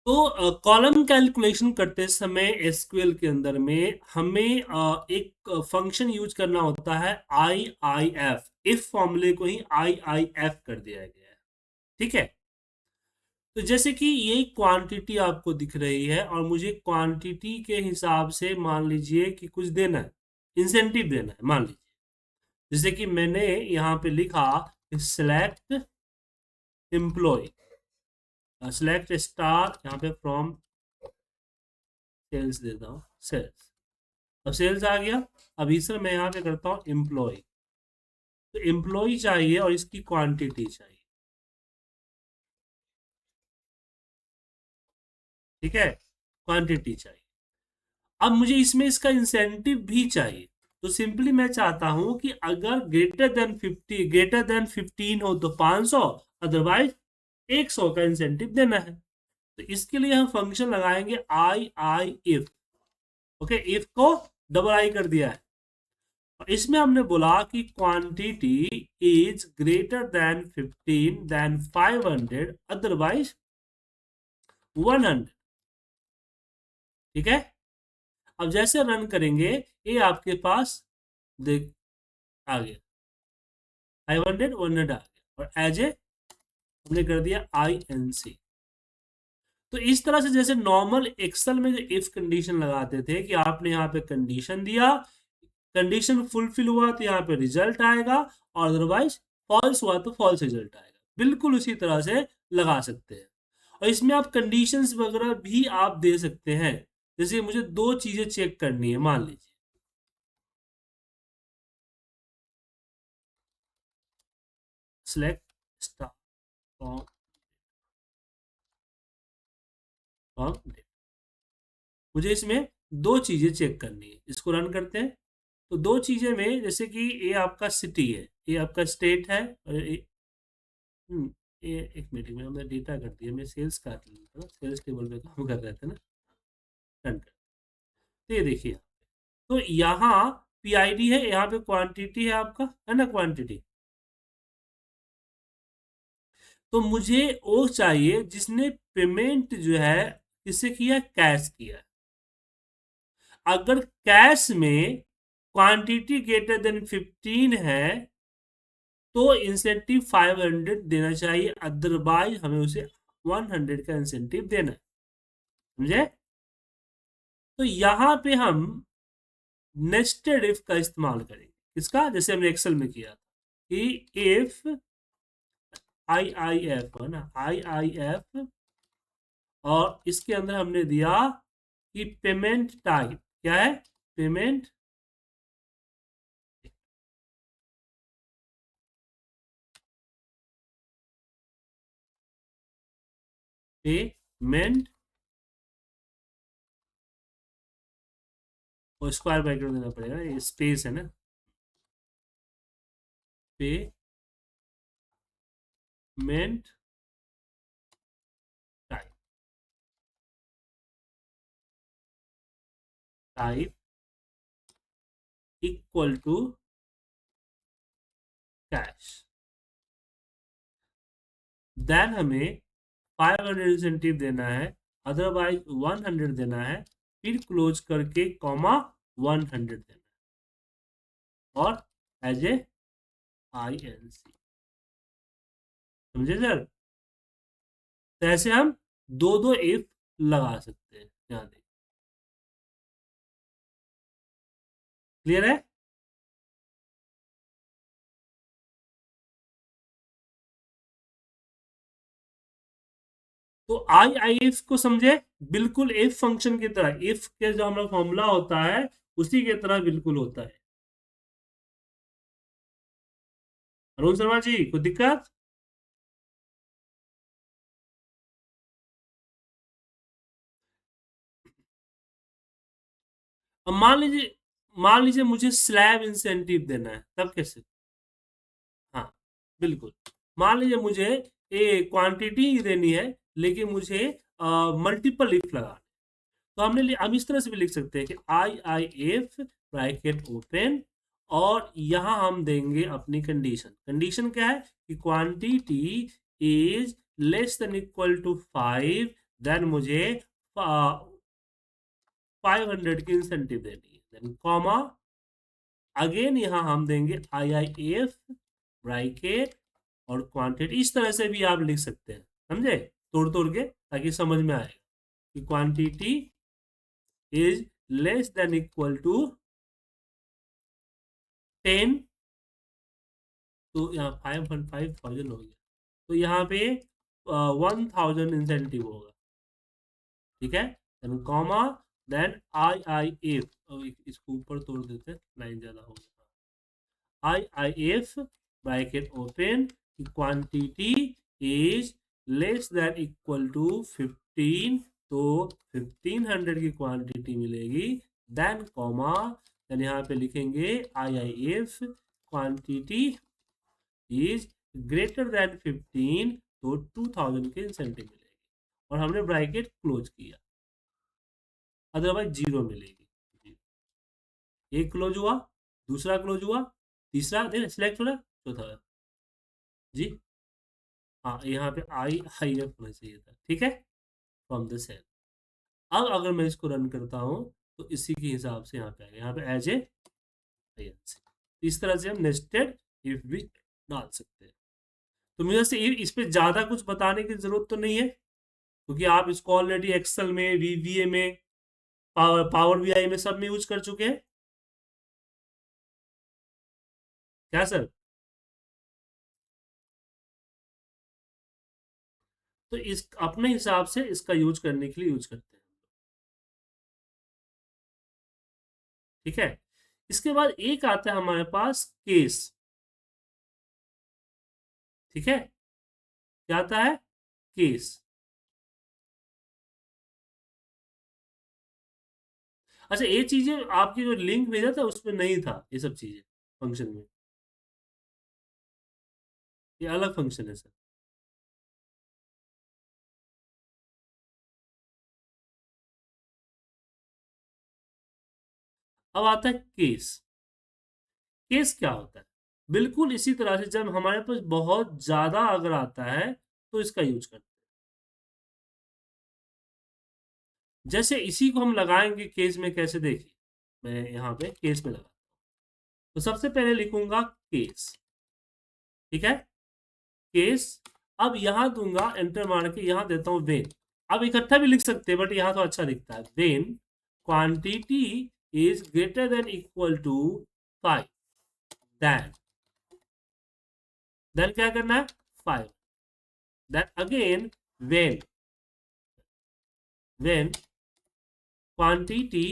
तो column calculation करते समय एसक्यूएल के अंदर में हमें एक फंक्शन यूज करना होता है आई आई एफ। इफ फॉर्मूले को ही आई आई एफ कर दिया गया है। ठीक है। तो जैसे कि ये क्वांटिटी आपको दिख रही है और मुझे क्वांटिटी के हिसाब से मान लीजिए कि कुछ देना है, इंसेंटिव देना है। मान लीजिए जैसे कि मैंने यहाँ पे लिखा सिलेक्ट एम्प्लॉय, सिलेक्ट स्टार, यहाँ पे फ्रॉम सेल्स देता हूँ, सेल्स। अब सेल्स आ गया। अब इस मैं यहाँ पे करता हूँ एम्प्लॉय। तो एम्प्लॉय चाहिए और इसकी क्वांटिटी चाहिए। ठीक है, क्वांटिटी चाहिए। अब मुझे इसमें इसका इंसेंटिव भी चाहिए। तो सिंपली मैं चाहता हूं कि अगर ग्रेटर देन 15 हो तो 500, अदरवाइज 100 का इंसेंटिव देना है। तो इसके लिए हम फंक्शन लगाएंगे I I if. Okay, if को डबल आई कर दिया है। इसमें हमने बोला कि quantity is greater than 15 then 500, otherwise 100। ठीक है। अब जैसे रन करेंगे ये आपके पास देख आ गया 500 100 आ गया, और एज ए हमने कर दिया आई एन सी। तो इस तरह से जैसे नॉर्मल एक्सेल में जो इफ कंडीशन लगाते थे कि आपने यहाँ पे कंडीशन दिया, कंडीशन फुलफिल हुआ तो यहाँ पे रिजल्ट आएगा, और अदरवाइज फॉल्स हुआ तो फॉल्स रिजल्ट आएगा। बिल्कुल उसी तरह से लगा सकते हैं। और इसमें आप कंडीशंस वगैरह भी आप दे सकते हैं। जैसे मुझे दो चीजें चेक करनी है, मान लीजिए सिलेक्ट स्टार फ्रॉम मुझे इसमें दो चीजें चेक करनी है। इसको रन करते हैं। तो दो चीजें में जैसे कि ये आपका सिटी है, ये आपका स्टेट है, और ये एक मिनट में हमने डेटा कर दिया। मैं सेल्स काट लेता, सेल्स टेबल पे काम कर रहे थे ना। रन कर, तो ये देखिए, तो यहाँ पीआईडी है, यहाँ पे क्वांटिटी है आपका, है ना, क्वांटिटी। तो मुझे वो चाहिए जिसने पेमेंट जो है किससे किया, कैश किया। अगर कैश में क्वांटिटी ग्रेटर देन 15 है तो इंसेंटिव 500 देना चाहिए, अदरवाइज हमें उसे 100 का इंसेंटिव देना है। समझे। तो यहां पे हम नेस्टेड इफ का इस्तेमाल करेंगे। किसका, जैसे हमने एक्सेल में किया कि इफ आई आई एफ है ना, आई आई एफ, और इसके अंदर हमने दिया कि पेमेंट टाइप क्या है, पेमेंट पेमेंट, और स्क्वायर ब्रैकेट देना पड़ेगा, ये स्पेस है ना, payment type, type equal to cash. Then हमें 500 इंसेंटिव देना है, अदरवाइज 100 देना है, फिर क्लोज करके कॉमा 100 देना है, और as a I N C. समझे सर। तो ऐसे हम दो दो इफ लगा सकते हैं। यहाँ देखिए, क्लियर है। तो आई आई इफ को समझे, बिल्कुल इफ फंक्शन की तरह, इफ के जो हमारा फॉर्मूला होता है उसी की तरह बिल्कुल होता है। अरुण शर्मा जी, कोई दिक्कत। अब मान लीजिए मुझे स्लैब इंसेंटिव देना है, तब कैसे। हाँ, बिल्कुल। मान लीजिए मुझे ये क्वांटिटी देनी है, लेकिन मुझे मल्टीपल इफ लगा। तो हम इस तरह से भी लिख सकते हैं कि आई आई एफ ब्रैकेट ओपन, और यहां हम देंगे अपनी कंडीशन। कंडीशन क्या है कि quantity is less than equal to 5 then मुझे 500 की इंसेंटिव देनी है, देन कॉमा अगेन यहाँ हम देंगे IIF ब्रैकेट और क्वांटिटी। इस तरह से भी आप लिख सकते हैं, समझे, तोड़ तोड़ के, ताकि समझ में आएगा कि quantity is less than equal to 10, तो यहाँ 5,000 हो गया, तो यहाँ पे 1,000 इंसेंटिव होगा, ठीक है। देन कॉमा देन IIF, इसको ऊपर तोड़ देते हैं, लाइन ज्यादा हो गया, IIF bracket open, quantity is less than equal to 15, तो 1500 की क्वांटिटी मिलेगी, देन कॉमा देन यहाँ पे लिखेंगे IIF quantity is greater than 15, तो 2000 के इंसेंटिव मिलेगी, और हमने ब्रैकेट क्लोज किया, अदरवाइज जीरो मिलेगी। एक क्लोज हुआ, दूसरा क्लोज हुआ, तीसरा देन सिलेक्ट हो रहा, चौथा जी, हाँ यहाँ पे IIF होना चाहिए था, ठीक है, फ्रॉम द सेल। अब अगर मैं इसको रन करता हूँ तो इसी के हिसाब से यहाँ पे आएगा, यहाँ पे एज ए इस तरह से हम नेस्टेड इफ भी डाल सकते हैं। तो मुझे से इस पे ज्यादा कुछ बताने की जरूरत तो नहीं है, क्योंकि आप इसको ऑलरेडी एक्सेल में, VBA में, पावर BI में सब में यूज कर चुके हैं, क्या सर? तो इस अपने हिसाब से इसका यूज करने के लिए यूज करते हैं, ठीक है। इसके बाद एक आता है हमारे पास केस, ठीक है, क्या आता है? केस। अच्छा, ये चीजें आपकी जो लिंक भेजा था उसमें नहीं था, ये सब चीजें फंक्शन में, ये अलग फंक्शन है सर। अब आता है केस। केस क्या होता है? बिल्कुल इसी तरह से जब हमारे पास बहुत ज्यादा अगर आता है तो इसका यूज करते हैं। जैसे इसी को हम लगाएंगे केस में, कैसे देखिए, मैं यहाँ पे केस में लगा, तो सबसे पहले लिखूंगा केस, ठीक है, केस। अब यहां दूंगा एंटर मार के, यहां देता हूं वेन। अब इकट्ठा भी लिख सकते हैं बट यहां तो अच्छा लिखता है, when quantity is greater than equal to 5, then क्या करना है? 5, then again when quantity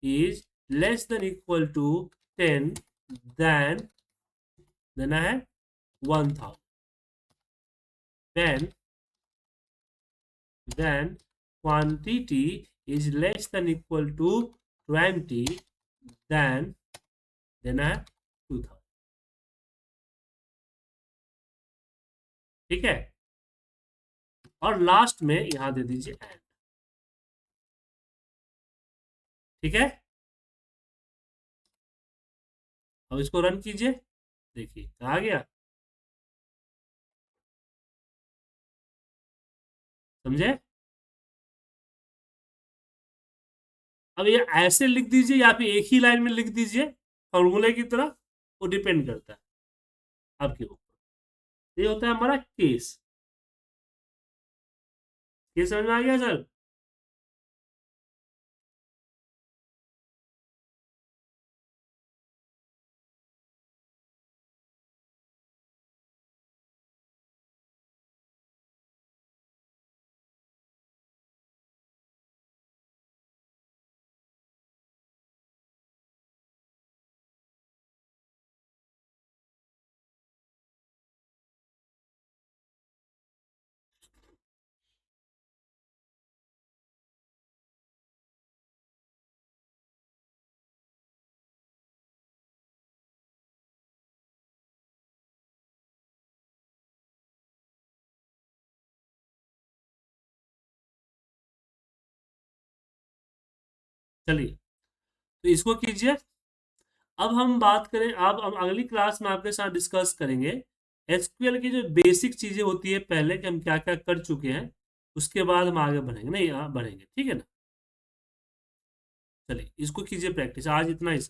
is less than equal to 10, then देना है 1000, then quantity is less than equal to 20, then देना है 2000, ठीक है। और लास्ट में यहां दे दीजिए एंड, ठीक है। अब इसको रन कीजिए, देखिए आ गया, समझे? अब ये ऐसे लिख दीजिए या फिर एक ही लाइन में लिख दीजिए फॉर्मूले की तरह, वो डिपेंड करता है आपके ऊपर। ये होता है हमारा केस। ये समझ में आ गया सर? चलिए, तो इसको कीजिए। अब हम बात करें, अब हम अगली क्लास में आपके साथ डिस्कस करेंगे एसक्यूएल की जो बेसिक चीजें होती है, पहले कि हम क्या क्या कर चुके हैं, उसके बाद हम आगे बढ़ेंगे, नहीं बढ़ेंगे, ठीक है ना। चलिए इसको कीजिए प्रैक्टिस, आज इतना ही।